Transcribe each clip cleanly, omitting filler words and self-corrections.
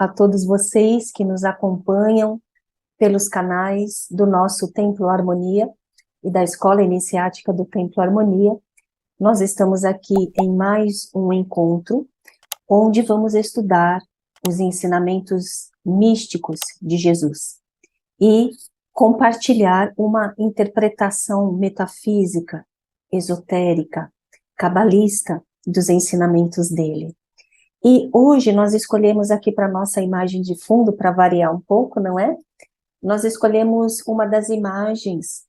a todos vocês que nos acompanham pelos canais do nosso Templo Harmonia e da Escola Iniciática do Templo Harmonia. Nós estamos aqui em mais um encontro, onde vamos estudar os ensinamentos místicos de Jesus e compartilhar uma interpretação metafísica, esotérica, cabalista dos ensinamentos dele. E hoje nós escolhemos aqui para nossa imagem de fundo, para variar um pouco, não é? Nós escolhemos uma das imagens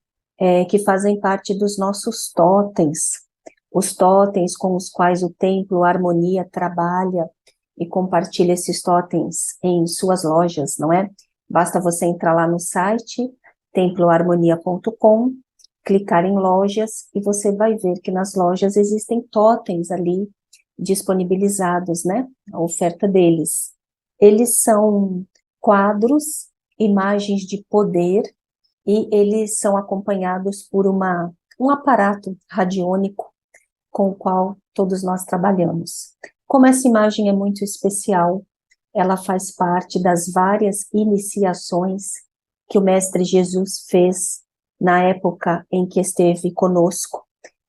que fazem parte dos nossos totens, os totens com os quais o Templo Harmonia trabalha e compartilha esses totens em suas lojas, não é? Basta você entrar lá no site, temploharmonia.com, clicar em lojas e você vai ver que nas lojas existem totens ali disponibilizados, né? A oferta deles. Eles são quadros, imagens de poder, e eles são acompanhados por um aparato radiônico com o qual todos nós trabalhamos. Como essa imagem é muito especial, ela faz parte das várias iniciações que o Mestre Jesus fez na época em que esteve conosco,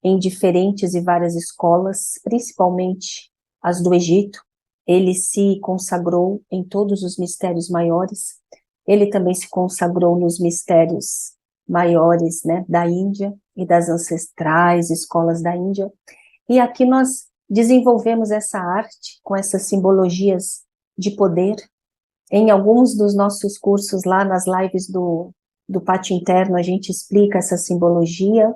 em diferentes e várias escolas, principalmente as do Egito. Ele se consagrou em todos os mistérios maiores, ele também se consagrou nos mistérios maiores, né, da Índia e das ancestrais escolas da Índia, e aqui nós desenvolvemos essa arte com essas simbologias de poder. Em alguns dos nossos cursos lá nas lives do Pátio Interno, a gente explica essa simbologia,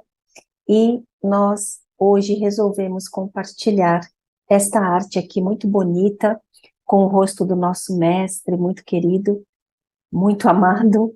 e nós hoje resolvemos compartilhar esta arte aqui muito bonita, com o rosto do nosso mestre, muito querido, muito amado,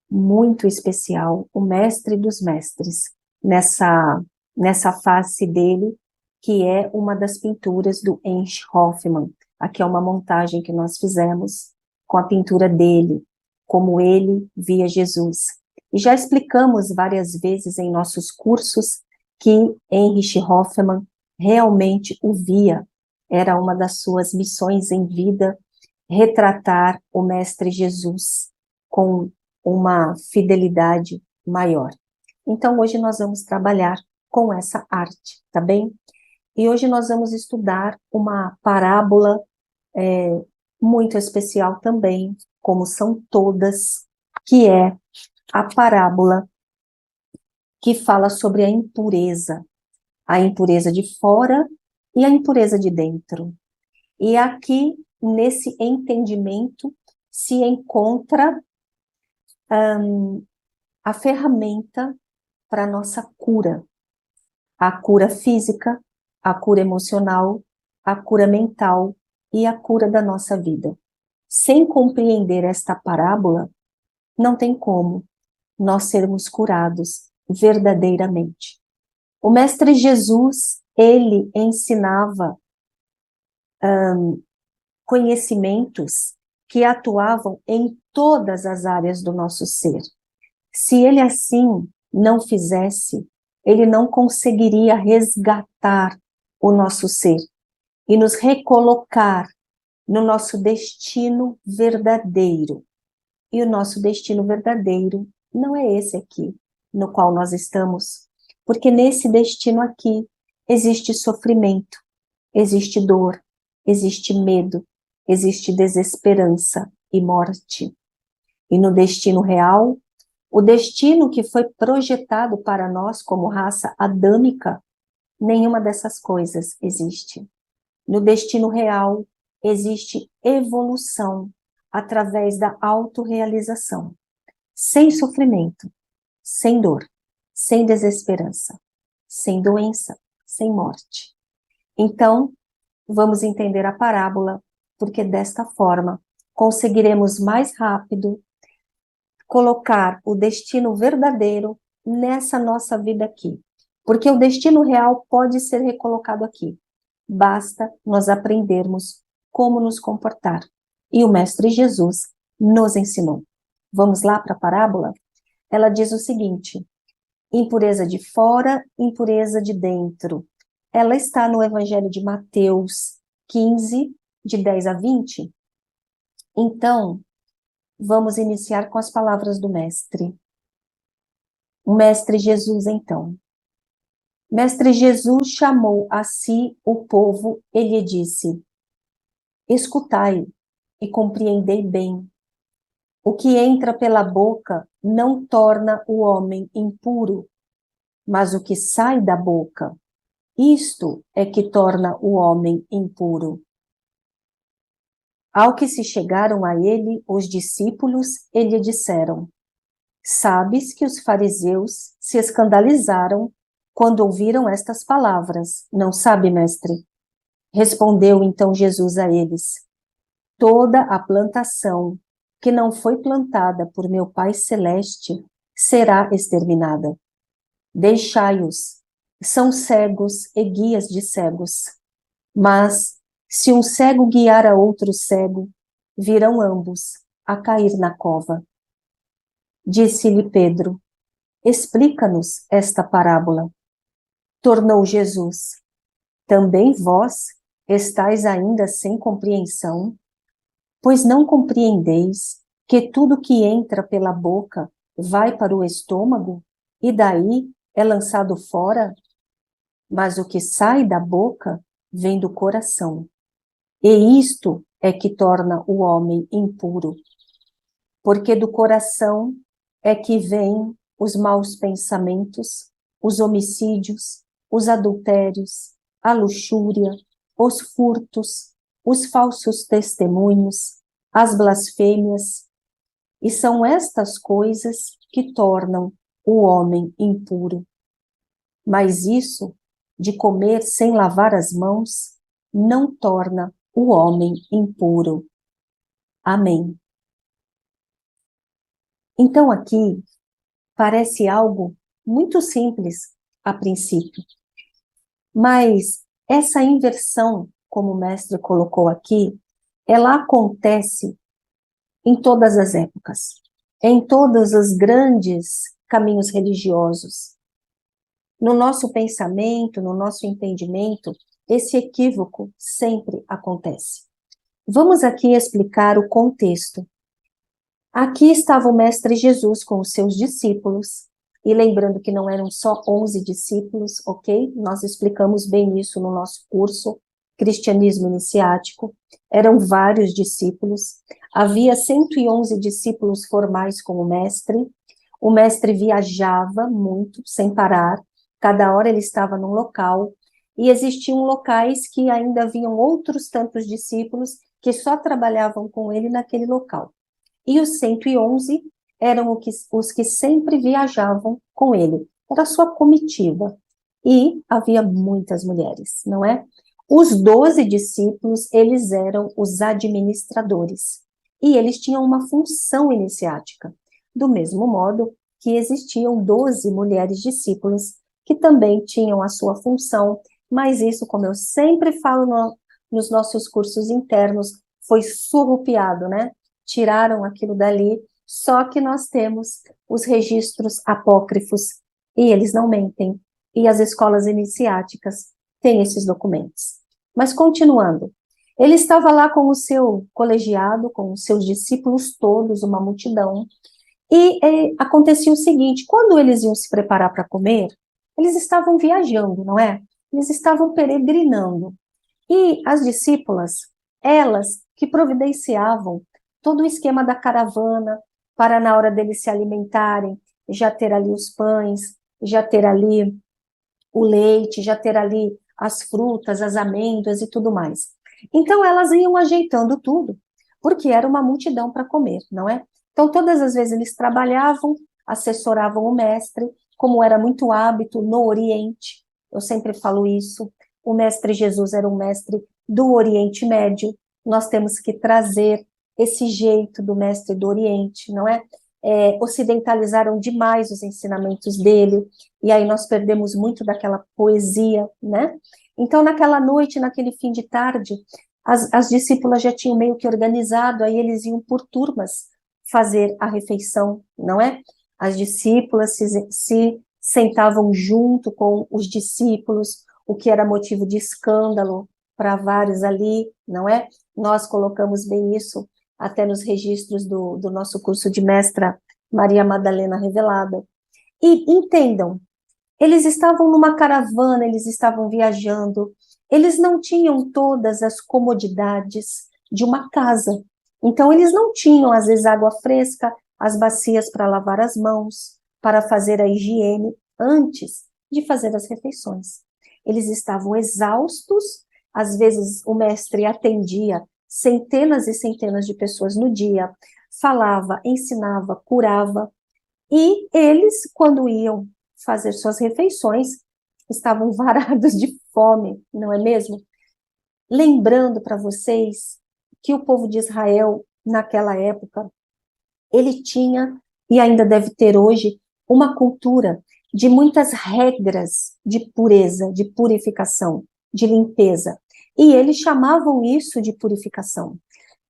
muito especial, o mestre dos mestres, nessa face dele, que é uma das pinturas do Heinrich Hoffmann. Aqui é uma montagem que nós fizemos com a pintura dele, como ele via Jesus. E já explicamos várias vezes em nossos cursos que Heinrich Hoffmann realmente o via, era uma das suas missões em vida, retratar o Mestre Jesus com uma fidelidade maior. Então, hoje nós vamos trabalhar com essa arte, tá bem? E hoje nós vamos estudar uma parábola muito especial também, como são todas, que é a parábola que fala sobre a impureza de fora e a impureza de dentro. E aqui, nesse entendimento, se encontra a ferramenta para a nossa cura. A cura física, a cura emocional, a cura mental e a cura da nossa vida. Sem compreender esta parábola, não tem como nós sermos curados verdadeiramente. O Mestre Jesus, ele ensinava conhecimentos que atuavam em todas as áreas do nosso ser. Se ele assim não fizesse, ele não conseguiria resgatar o nosso ser e nos recolocar no nosso destino verdadeiro. E o nosso destino verdadeiro não é esse aqui, no qual nós estamos, porque nesse destino aqui existe sofrimento, existe dor, existe medo, existe desesperança e morte. E no destino real, o destino que foi projetado para nós como raça adâmica, nenhuma dessas coisas existe. No destino real, existe evolução através da autorrealização, sem sofrimento, sem dor, sem desesperança, sem doença, sem morte. Então, vamos entender a parábola, porque desta forma conseguiremos mais rápido colocar o destino verdadeiro nessa nossa vida aqui. Porque o destino real pode ser recolocado aqui. Basta nós aprendermos como nos comportar. E o Mestre Jesus nos ensinou. Vamos lá para a parábola? Ela diz o seguinte: impureza de fora, impureza de dentro. Ela está no Evangelho de Mateus 15, de 10 a 20. Então, vamos iniciar com as palavras do Mestre. O Mestre Jesus, então. Mestre Jesus chamou a si o povo e lhe disse: escutai e compreendei bem. O que entra pela boca não torna o homem impuro, mas o que sai da boca, isto é que torna o homem impuro. Ao que se chegaram a ele, os discípulos, e lhe disseram: sabes que os fariseus se escandalizaram quando ouviram estas palavras, não sabe, mestre? Respondeu então Jesus a eles: toda a plantação que não foi plantada por meu Pai Celeste será exterminada. Deixai-os, são cegos e guias de cegos. Mas, se um cego guiar a outro cego, virão ambos a cair na cova. Disse-lhe Pedro: explica-nos esta parábola. Tornou Jesus: também vós estáis ainda sem compreensão? Pois não compreendeis que tudo que entra pela boca vai para o estômago e daí é lançado fora? Mas o que sai da boca vem do coração. E isto é que torna o homem impuro. Porque do coração é que vêm os maus pensamentos, os homicídios, os adultérios, a luxúria, os furtos, os falsos testemunhos, as blasfêmias, e são estas coisas que tornam o homem impuro. Mas isso, de comer sem lavar as mãos, não torna o homem impuro. Amém. Então aqui parece algo muito simples a princípio, mas essa inversão, como o mestre colocou aqui, ela acontece em todas as épocas, em todos os grandes caminhos religiosos. No nosso pensamento, no nosso entendimento, esse equívoco sempre acontece. Vamos aqui explicar o contexto. Aqui estava o Mestre Jesus com os seus discípulos, e lembrando que não eram só 11 discípulos, ok? Nós explicamos bem isso no nosso curso, Cristianismo Iniciático. Eram vários discípulos, havia 111 discípulos formais com o Mestre viajava muito, sem parar, cada hora ele estava num local, e existiam locais que ainda haviam outros tantos discípulos que só trabalhavam com ele naquele local. E os 111 eram os que sempre viajavam com ele. Era a sua comitiva. E havia muitas mulheres, não é? Os 12 discípulos, eles eram os administradores. E eles tinham uma função iniciática. Do mesmo modo que existiam 12 mulheres discípulas, que também tinham a sua função, mas isso, como eu sempre falo nos nossos cursos internos, foi surrupiado, né? Tiraram aquilo dali, só que nós temos os registros apócrifos, e eles não mentem, e as escolas iniciáticas têm esses documentos. Mas continuando, ele estava lá com o seu colegiado, com os seus discípulos todos, uma multidão, e acontecia o seguinte: quando eles iam se preparar para comer, eles estavam viajando, não é? Eles estavam peregrinando, e as discípulas, elas que providenciavam todo o esquema da caravana, para na hora deles se alimentarem, já ter ali os pães, já ter ali o leite, já ter ali as frutas, as amêndoas e tudo mais. Então elas iam ajeitando tudo, porque era uma multidão para comer, não é? Então todas as vezes eles trabalhavam, assessoravam o mestre, como era muito hábito no Oriente, eu sempre falo isso, o mestre Jesus era um mestre do Oriente Médio, nós temos que trazer esse jeito do mestre do Oriente, não é? Ocidentalizaram demais os ensinamentos dele, e aí nós perdemos muito daquela poesia, né? Então, naquela noite, naquele fim de tarde, as discípulas já tinham meio que organizado, aí eles iam por turmas fazer a refeição, não é? As discípulas se sentavam junto com os discípulos, o que era motivo de escândalo para vários ali, não é? Nós colocamos bem isso até nos registros do nosso curso de mestra Maria Madalena Revelada. E entendam, eles estavam numa caravana, eles estavam viajando, eles não tinham todas as comodidades de uma casa. Então, eles não tinham, às vezes, água fresca, as bacias para lavar as mãos, para fazer a higiene antes de fazer as refeições. Eles estavam exaustos, às vezes o mestre atendia centenas e centenas de pessoas no dia, falava, ensinava, curava, e eles, quando iam fazer suas refeições, estavam varados de fome, não é mesmo? Lembrando para vocês que o povo de Israel, naquela época, ele tinha, e ainda deve ter hoje, uma cultura de muitas regras de pureza, de purificação, de limpeza. E eles chamavam isso de purificação.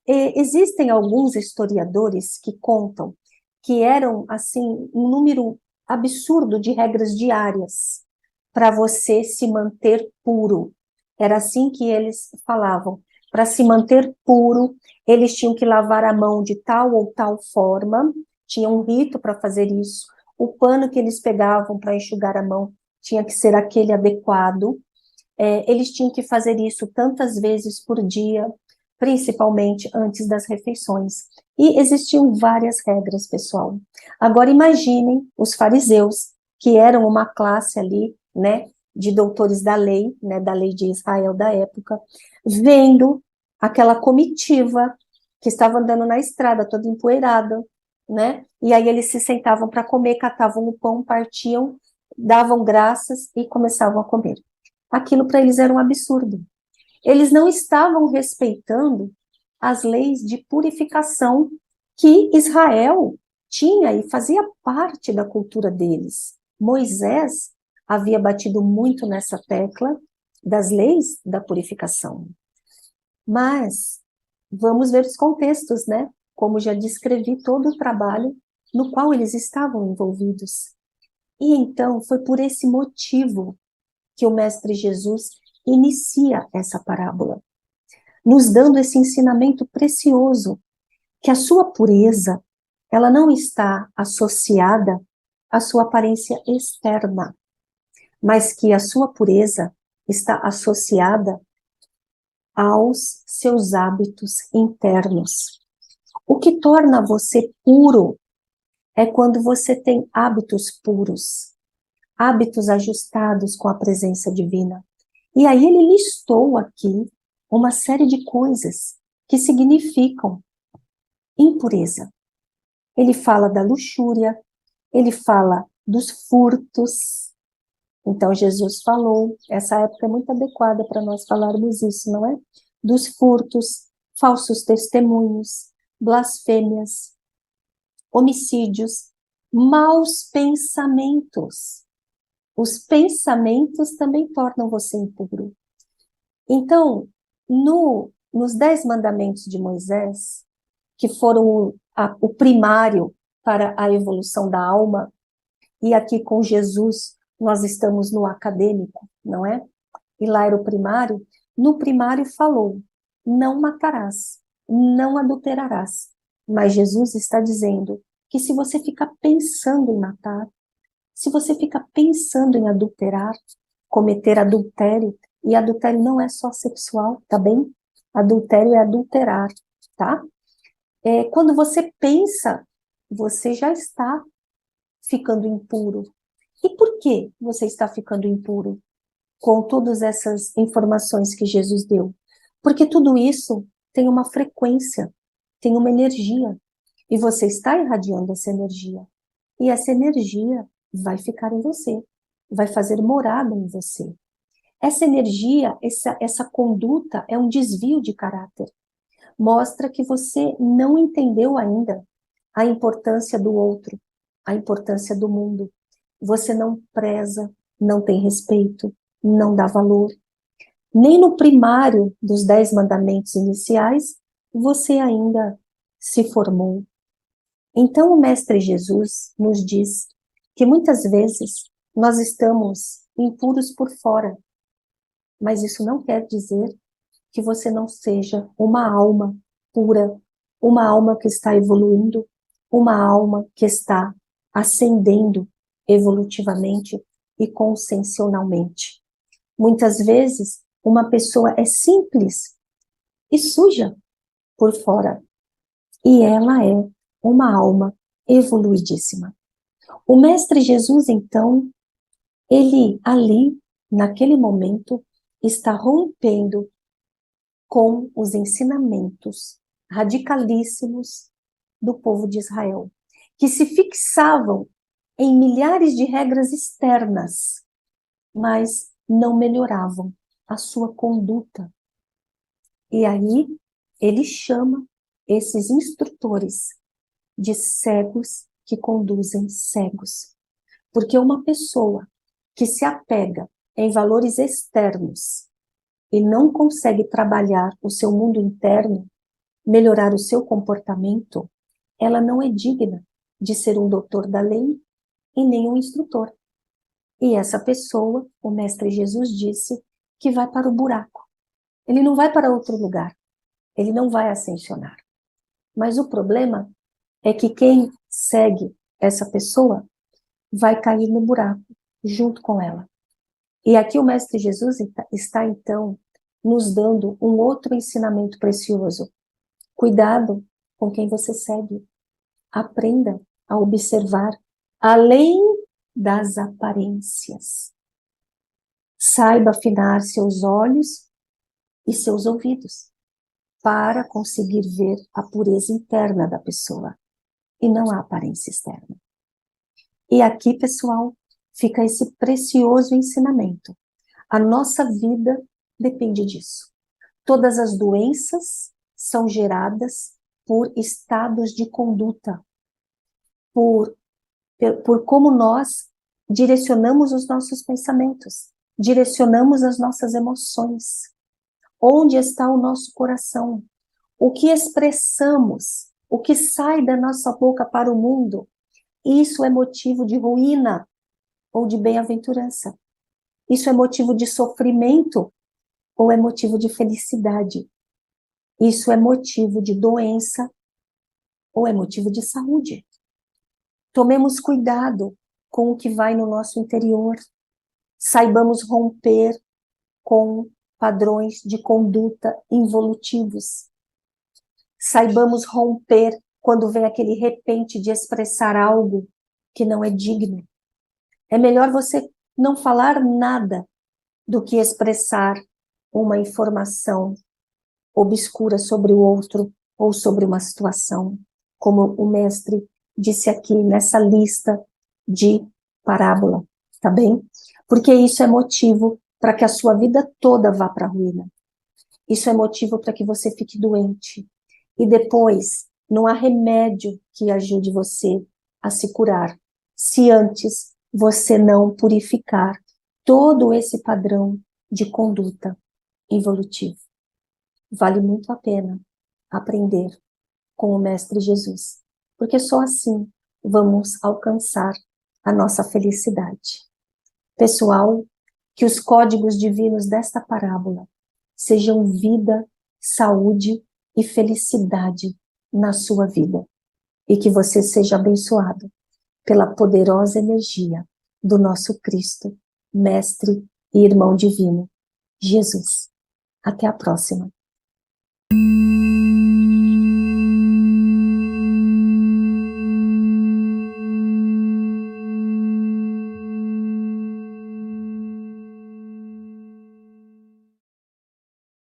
Existem alguns historiadores que contam que eram, assim, um número absurdo de regras diárias para você se manter puro. Era assim que eles falavam. Para se manter puro, eles tinham que lavar a mão de tal ou tal forma, tinha um rito para fazer isso. O pano que eles pegavam para enxugar a mão tinha que ser aquele adequado. Eles tinham que fazer isso tantas vezes por dia, principalmente antes das refeições. E existiam várias regras, pessoal. Agora imaginem os fariseus, que eram uma classe ali, né, de doutores da lei, né, da lei de Israel da época, vendo aquela comitiva que estava andando na estrada, toda empoeirada, né? E aí eles se sentavam para comer, catavam o pão, partiam, davam graças e começavam a comer. Aquilo para eles era um absurdo. Eles não estavam respeitando as leis de purificação que Israel tinha e fazia parte da cultura deles. Moisés havia batido muito nessa tecla das leis da purificação. Mas vamos ver os contextos, né? Como já descrevi todo o trabalho no qual eles estavam envolvidos. E então foi por esse motivo que o Mestre Jesus inicia essa parábola, nos dando esse ensinamento precioso, que a sua pureza, ela não está associada à sua aparência externa, mas que a sua pureza está associada aos seus hábitos internos. O que torna você puro é quando você tem hábitos puros, hábitos ajustados com a presença divina. E aí ele listou aqui uma série de coisas que significam impureza. Ele fala da luxúria, ele fala dos furtos. Então Jesus falou, essa época é muito adequada para nós falarmos isso, não é? Dos furtos, falsos testemunhos, blasfêmias, homicídios, maus pensamentos. Os pensamentos também tornam você impuro. Então, nos 10 mandamentos de Moisés, que foram o primário para a evolução da alma, e aqui com Jesus nós estamos no acadêmico, não é? E lá era o primário. No primário falou, não matarás, não adulterarás. Mas Jesus está dizendo que se você ficar pensando em matar, se você fica pensando em adulterar, cometer adultério, e adultério não é só sexual, tá bem? Adultério é adulterar, tá? Quando você pensa, você já está ficando impuro. E por que você está ficando impuro? Com todas essas informações que Jesus deu. Porque tudo isso tem uma frequência, tem uma energia, e você está irradiando essa energia. E essa energia vai ficar em você, vai fazer morada em você. Essa energia, essa conduta é um desvio de caráter. Mostra que você não entendeu ainda a importância do outro, a importância do mundo. Você não preza, não tem respeito, não dá valor. Nem no primário dos 10 mandamentos iniciais, você ainda se formou. Então, o Mestre Jesus nos diz que muitas vezes nós estamos impuros por fora, mas isso não quer dizer que você não seja uma alma pura, uma alma que está evoluindo, uma alma que está ascendendo evolutivamente e consciencialmente. Muitas vezes, uma pessoa é simples e suja por fora, e ela é uma alma evoluidíssima. O Mestre Jesus, então, ele ali, naquele momento, está rompendo com os ensinamentos radicalíssimos do povo de Israel, que se fixavam em milhares de regras externas, mas não melhoravam a sua conduta. E aí ele chama esses instrutores de cegos que conduzem cegos. Porque uma pessoa que se apega em valores externos e não consegue trabalhar o seu mundo interno, melhorar o seu comportamento, ela não é digna de ser um doutor da lei e nem um instrutor. E essa pessoa, o Mestre Jesus disse, que vai para o buraco. Ele não vai para outro lugar. Ele não vai ascensionar. Mas o problema é que quem segue essa pessoa vai cair no buraco junto com ela. E aqui o Mestre Jesus está, então, nos dando um outro ensinamento precioso. Cuidado com quem você segue. Aprenda a observar além das aparências. Saiba afinar seus olhos e seus ouvidos para conseguir ver a pureza interna da pessoa e não a aparência externa. E aqui, pessoal, fica esse precioso ensinamento. A nossa vida depende disso. Todas as doenças são geradas por estados de conduta, por como nós direcionamos os nossos pensamentos, direcionamos as nossas emoções. Onde está o nosso coração? O que expressamos, o que sai da nossa boca para o mundo, isso é motivo de ruína ou de bem-aventurança. Isso é motivo de sofrimento ou é motivo de felicidade. Isso é motivo de doença ou é motivo de saúde. Tomemos cuidado com o que vai no nosso interior. Saibamos romper com padrões de conduta involutivos. Saibamos romper quando vem aquele repente de expressar algo que não é digno. É melhor você não falar nada do que expressar uma informação obscura sobre o outro ou sobre uma situação, como o mestre disse aqui nessa lista de parábola, tá bem? Porque isso é motivo para que a sua vida toda vá para a ruína. Isso é motivo para que você fique doente. E depois, não há remédio que ajude você a se curar, se antes você não purificar todo esse padrão de conduta involutivo. Vale muito a pena aprender com o Mestre Jesus, porque só assim vamos alcançar a nossa felicidade. Pessoal, que os códigos divinos desta parábola sejam vida, saúde e felicidade na sua vida, e que você seja abençoado pela poderosa energia do nosso Cristo, Mestre e Irmão Divino, Jesus. Até a próxima.